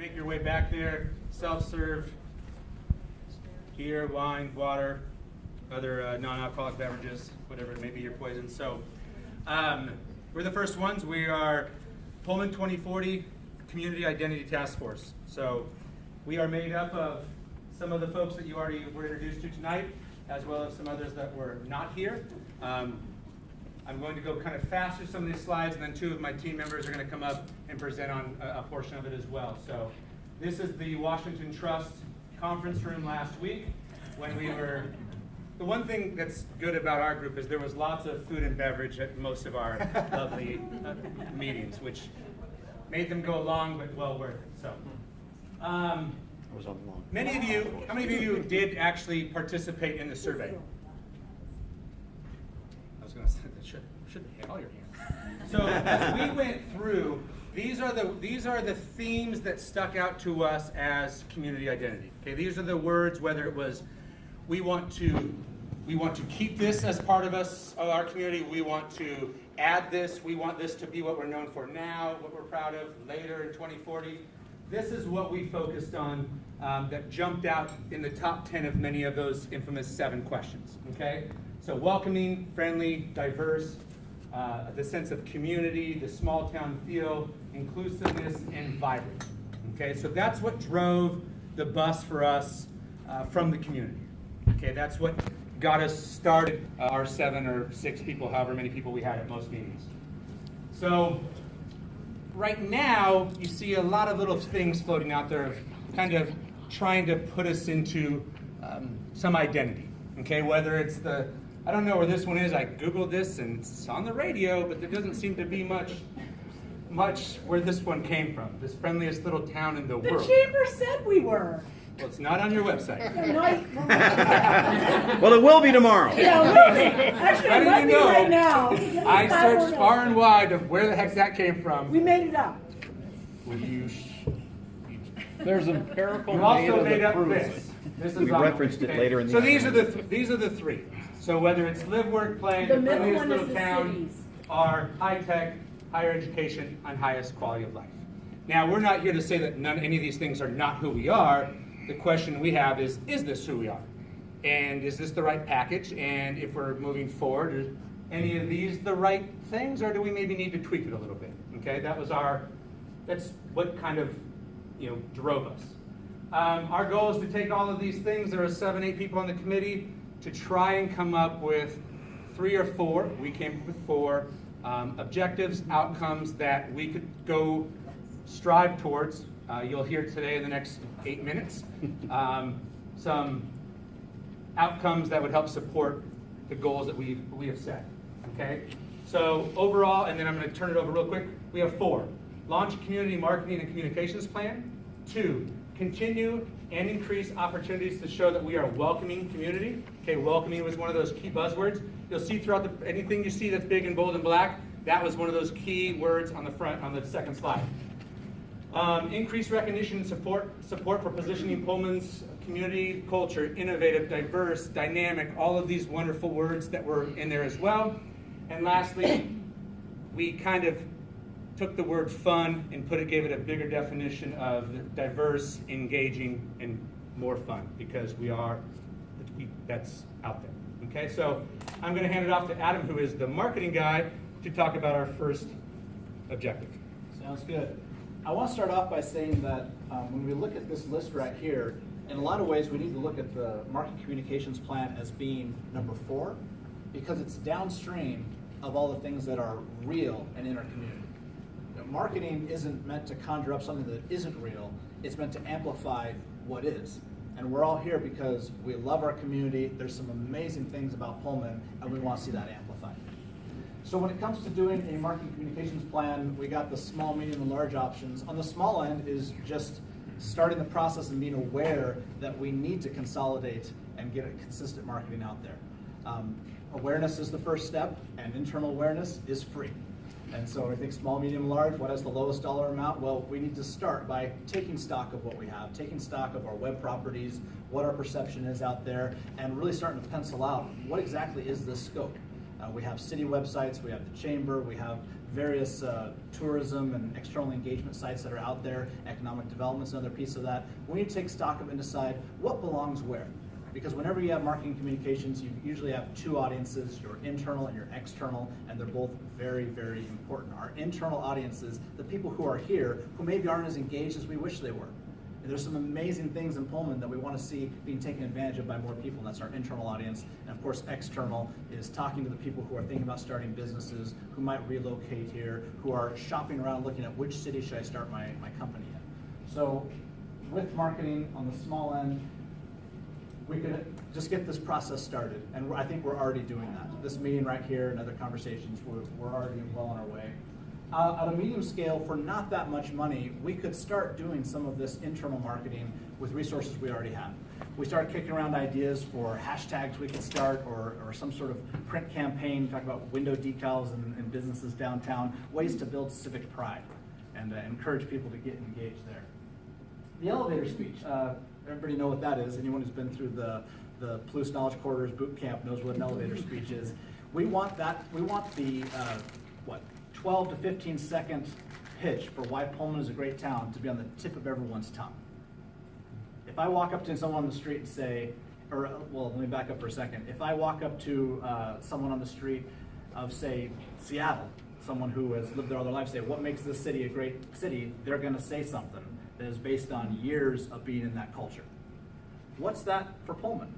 make your way back there. Self-serve beer, wine, water, other non-alcoholic beverages, whatever it may be, your poison. So we're the first ones. We are Pullman 2040 Community Identity Task Force. So we are made up of some of the folks that you already were introduced to tonight, as well as some others that were not here. I'm going to go kind of fast through some of these slides, and then two of my team members are going to come up and present on a portion of it as well. So this is the Washington Trust conference room last week when we were, the one thing that's good about our group is there was lots of food and beverage at most of our lovely meetings, which made them go long, but well worth it. So, many of you, how many of you did actually participate in the survey? I was going to say that should hit all your hands. So as we went through, these are the themes that stuck out to us as community identity. Okay, these are the words. Whether it was, we want to keep this as part of our community. We want to add this. We want this to be what we're known for now, what we're proud of later in 2040. This is what we focused on that jumped out in the top 10 of many of those infamous 7 questions. Okay, so welcoming, friendly, diverse, the sense of community, the small town feel, inclusiveness, and vibrant. Okay, so that's what drove the bus for us from the community. Okay, that's what got us started, our 7 or 6 people, however many people we had at most meetings. So right now, you see a lot of little things floating out there, kind of trying to put us into some identity. Okay, whether it's I don't know where this one is. I Googled this and it's on the radio, but there doesn't seem to be much where this one came from. This friendliest little town in the world. The chamber said we were. Well, it's not on your website. Well, it will be tomorrow. Yeah, it will be. Actually, it might be right now. I searched far and wide of where the heck that came from. We made it up. There's empirical You data also made that up proves this. it. This is We on- referenced it okay. later in the So these are the 3. So whether it's live, work, play, The the middle friendliest one is little the town, cities. are high tech, higher education, and highest quality of life. Now, we're not here to say that any of these things are not who we are. The question we have is this who we are? And is this the right package? And if we're moving forward, are any of these the right things, or do we maybe need to tweak it a little bit? Okay, that's what kind of, drove us. Our goal is to take all of these things, there are 7, 8 people on the committee, to try and come up with 3 or 4, we came up with 4, objectives, outcomes that we could go strive towards. You'll hear today in the next 8 minutes some outcomes that would help support the goals that we have set. Okay? So overall, and then I'm going to turn it over real quick, we have 4. Launch a community marketing and communications plan. 2, continue and increase opportunities to show that we are a welcoming community. Okay, welcoming was one of those key buzzwords. You'll see throughout anything you see that's big and bold and black, that was one of those key words on the front, on the second slide. Increase recognition and support for positioning Pullman's community culture, innovative, diverse, dynamic, all of these wonderful words that were in there as well. And lastly, we kind of took the word fun and gave it a bigger definition of diverse, engaging, and more fun, because that's out there. Okay, so I'm going to hand it off to Adam, who is the marketing guy, to talk about our first objective. Sounds good. I want to start off by saying that when we look at this list right here, in a lot of ways we need to look at the marketing communications plan as being number 4, because it's downstream of all the things that are real and in our community. Marketing isn't meant to conjure up something that isn't real, it's meant to amplify what is. And we're all here because we love our community, there's some amazing things about Pullman, and we want to see that amplified. So when it comes to doing a marketing communications plan, we got the small, medium, and large options. On the small end is just starting the process and being aware that we need to consolidate and get a consistent marketing out there. Awareness is the first step, and internal awareness is free. And so I think small, medium, large, what has the lowest dollar amount? Well, we need to start by taking stock of what we have, taking stock of our web properties, what our perception is out there, and really starting to pencil out what exactly is this scope. We have city websites, we have the chamber, we have various tourism and external engagement sites that are out there. Economic development's another piece of that. We need to take stock of and decide what belongs where. Because whenever you have marketing communications, you usually have two audiences, your internal and your external, and they're both very, very important. Our internal audiences, the people who are here, who maybe aren't as engaged as we wish they were. And there's some amazing things in Pullman that we want to see being taken advantage of by more people, and that's our internal audience. And of course, external is talking to the people who are thinking about starting businesses, who might relocate here, who are shopping around looking at which city should I start my company in. So with marketing on the small end, we could just get this process started, and I think we're already doing that. This meeting right here and other conversations, we're already well on our way. At a medium scale, for not that much money, we could start doing some of this internal marketing with resources we already have. We start kicking around ideas for hashtags we could start, or some sort of print campaign, talk about window decals in businesses downtown, ways to build civic pride and encourage people to get engaged there. The elevator speech. Everybody know what that is. Anyone who's been through the Palouse Knowledge Corridors boot camp knows what an elevator speech is. We want that. We want the 12 to 15 second pitch for why Pullman is a great town to be on the tip of everyone's tongue. If I walk up to someone on the street and say, let me back up for a second. If I walk up to someone on the street of, say, Seattle, someone who has lived there all their life, say, what makes this city a great city? They're going to say something that is based on years of being in that culture. What's that for Pullman?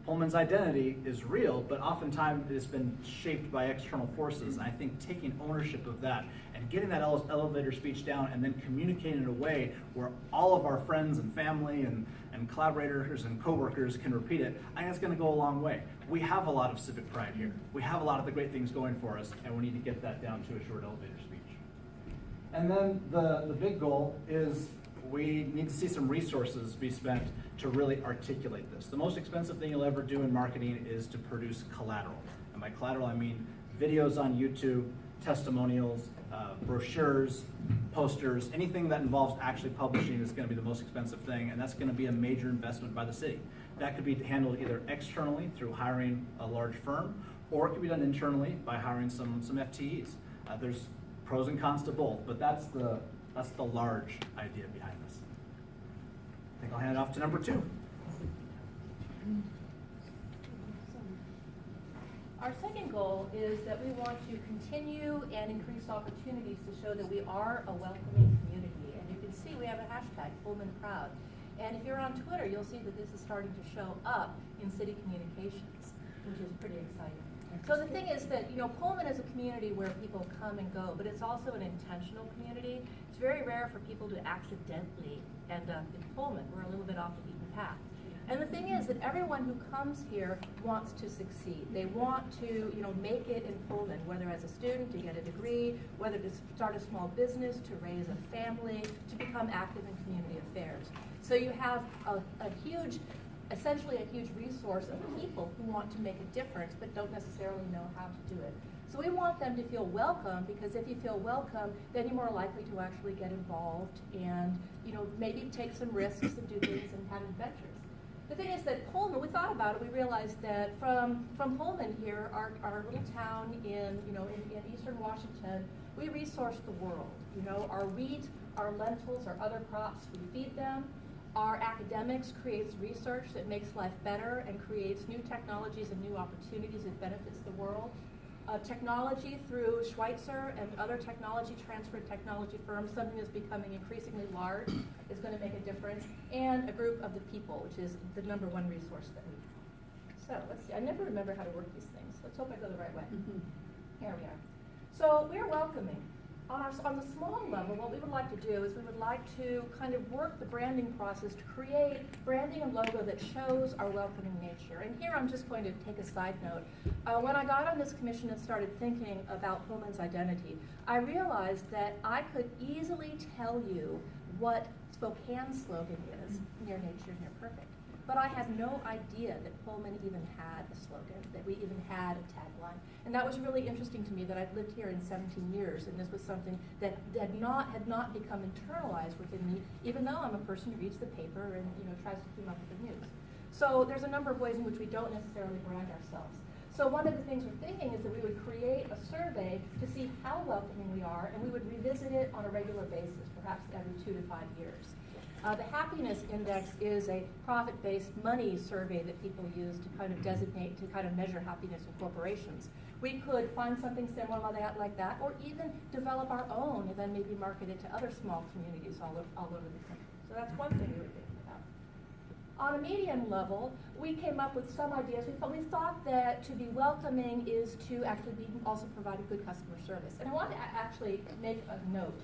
Pullman's identity is real, but oftentimes it's been shaped by external forces. And I think taking ownership of that and getting that elevator speech down and then communicating in a way where all of our friends and family and collaborators and coworkers can repeat it, I think it's going to go a long way. We have a lot of civic pride here. We have a lot of the great things going for us, and we need to get that down to a short elevator speech. And then the big goal is we need to see some resources be spent to really articulate this. The most expensive thing you'll ever do in marketing is to produce collateral. And by collateral, I mean videos on YouTube, testimonials, brochures, posters, anything that involves actually publishing is going to be the most expensive thing, and that's going to be a major investment by the city. That could be handled either externally through hiring a large firm, or it could be done internally by hiring some FTEs. There's pros and cons to both, but that's the large idea behind this. I think I'll hand it off to number 2. Our second goal is that we want to continue and increase opportunities to show that we are a welcoming community. And you can see we have a hashtag, Pullman Proud. And if you're on Twitter, you'll see that this is starting to show up in city communications, which is pretty exciting. So the thing is that, Pullman is a community where people come and go, but it's also an intentional community. It's very rare for people to accidentally end up in Pullman. We're a little bit off the beaten path. And the thing is that everyone who comes here wants to succeed. They want to, make it in Pullman, whether as a student to get a degree, whether to start a small business, to raise a family, to become active in community affairs. So you have essentially a huge resource of people who want to make a difference but don't necessarily know how to do it. So we want them to feel welcome, because if you feel welcome, then you're more likely to actually get involved and maybe take some risks and do things and have adventures. The thing is that Pullman, we thought about it, we realized that from Pullman here, our little town in eastern Washington, we resource the world. Our wheat, our lentils, our other crops, we feed them. Our academics creates research that makes life better and creates new technologies and new opportunities that benefits the world. Technology through Schweitzer and other technology transfer technology firms, something that's becoming increasingly large, is going to make a difference. And a group of the people, which is the number one resource that we have. So let's see, I never remember how to work these things. Let's hope I go the right way. Here we are. So we're welcoming. On the small level, what we would like to do is we would like to kind of work the branding process to create branding and logo that shows our welcoming nature. And here I'm just going to take a side note. When I got on this commission and started thinking about Pullman's identity, I realized that I could easily tell you what Spokane's slogan is, near nature, near perfect. But I had no idea that Pullman even had a slogan, that we even had a tagline. And that was really interesting to me, that I've lived here in 17 years, and this was something that had not become internalized within me, even though I'm a person who reads the paper and tries to keep up with the news. So there's a number of ways in which we don't necessarily brand ourselves. So one of the things we're thinking is that we would create a survey to see how welcoming we are, and we would revisit it on a regular basis, perhaps every 2 to 5 years. The happiness index is a profit-based money survey that people use to kind of designate, to kind of measure happiness in corporations. We could find something similar like that, or even develop our own and then maybe market it to other small communities all over the country. So that's one thing we were thinking about. On a medium level, we came up with some ideas. We thought that to be welcoming is to actually also provide a good customer service. And I want to actually make a note.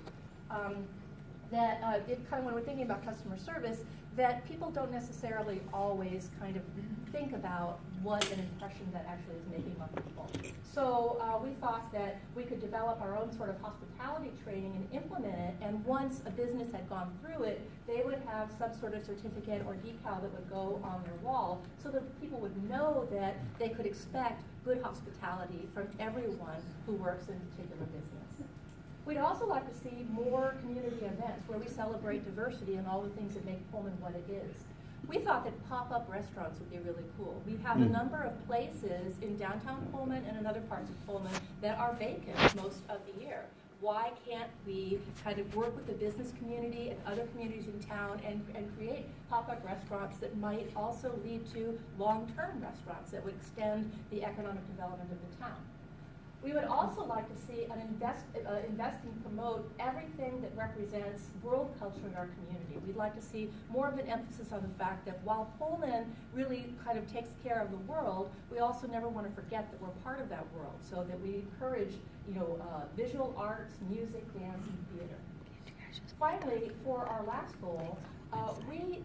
That when we're thinking about customer service, that people don't necessarily always kind of think about what an impression that actually is making on people. So we thought that we could develop our own sort of hospitality training and implement it, and once a business had gone through it, they would have some sort of certificate or decal that would go on their wall so that people would know that they could expect good hospitality from everyone who works in a particular business. We'd also like to see more community events where we celebrate diversity and all the things that make Pullman what it is. We thought that pop-up restaurants would be really cool. We have a number of places in downtown Pullman and in other parts of Pullman that are vacant most of the year. Why can't we kind of work with the business community and other communities in town and create pop-up restaurants that might also lead to long-term restaurants that would extend the economic development of the town? We would also like to see an invest and promote everything that represents world culture in our community. We'd like to see more of an emphasis on the fact that while Pullman really kind of takes care of the world, we also never want to forget that we're part of that world, so that we encourage, visual arts, music, dance, and theater. Finally, for our last goal, we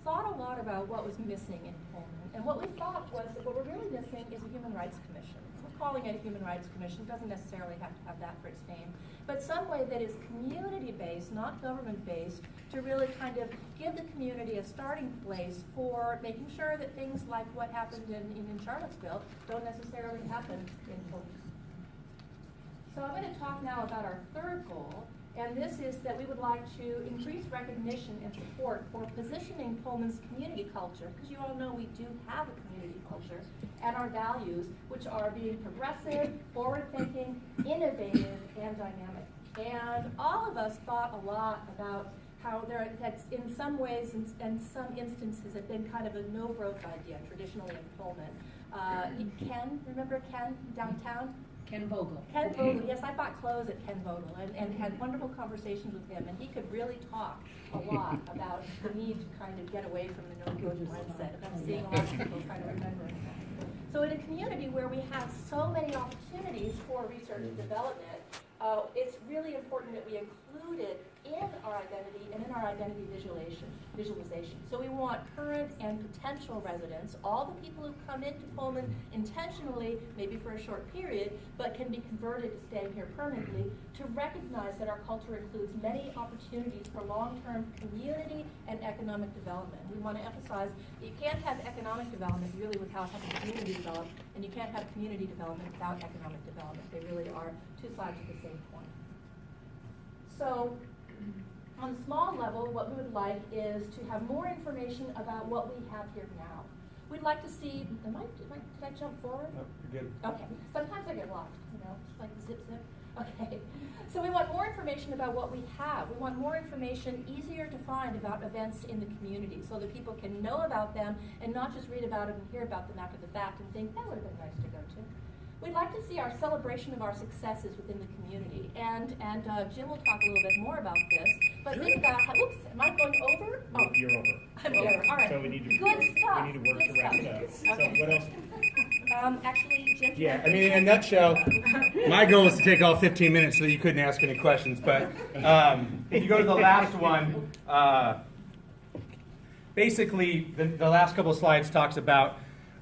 thought a lot about what was missing in Pullman, and what we thought was that what we're really missing is a human rights commission. Calling it a human rights commission doesn't necessarily have to have that for its name, but some way that is community-based, not government-based, to really kind of give the community a starting place for making sure that things like what happened in Charlottesville don't necessarily happen in Pullman. So I'm going to talk now about our third goal, and this is that we would like to increase recognition and support for positioning Pullman's community culture, because you all know we do have a community culture, and our values, which are being progressive, forward-thinking, innovative, and dynamic. And all of us thought a lot about how that's in some ways and some instances have been kind of a no-growth idea traditionally in Pullman. Ken, remember Ken downtown? Ken Vogel. Ken Vogel, yes, I bought clothes at Ken Vogel and had wonderful conversations with him, and he could really talk a lot about the need to kind of get away from the no-growth mindset. And I'm seeing a lot of people kind of remembering that. So in a community where we have so many opportunities for research and development, it's really important that we include it in our identity and in our identity visualization. So we want current and potential residents, all the people who come into Pullman intentionally, maybe for a short period, but can be converted to staying here permanently, to recognize that our culture includes many opportunities for long-term community and economic development. We want to emphasize that you can't have economic development really without having community development, and you can't have community development without economic development. They really are two sides of the same coin. So, on a small level, what we would like is to have more information about what we have here now. We'd like to see, did I jump forward? No, you're good. Okay, sometimes I get lost, just like zip. Okay, so we want more information about what we have. We want more information, easier to find about events in the community so that people can know about them and not just read about them and hear about them after the fact and think, that would have been nice to go to. We'd like to see our celebration of our successes within the community, and Jim will talk a little bit more about this, but think about how, oops, am I going over? Oh, You're over. I'm over, all right. So we need to Good stuff. We need to work Good to wrap stuff. it up. Okay. So what else? Actually, Jim. Yeah, I mean, in a nutshell, my goal was to take all 15 minutes so that you couldn't ask any questions, but if you go to the last one, basically the last couple of slides talks about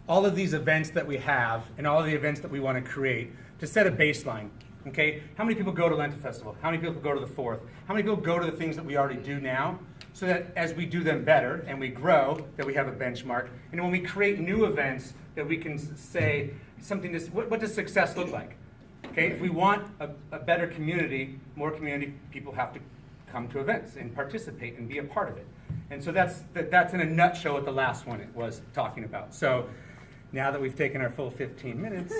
all of these events that we have and all of the events that we want to create to set a baseline. Okay, how many people go to Lenta Festival? How many people go to the 4th? How many people go to the things that we already do now? So that as we do them better and we grow, that we have a benchmark. And when we create new events, that we can say something. What does success look like? Okay, if we want a better community, more community, people have to come to events and participate and be a part of it. And so that's in a nutshell what the last one it was talking about. So Now that we've taken our full 15 minutes,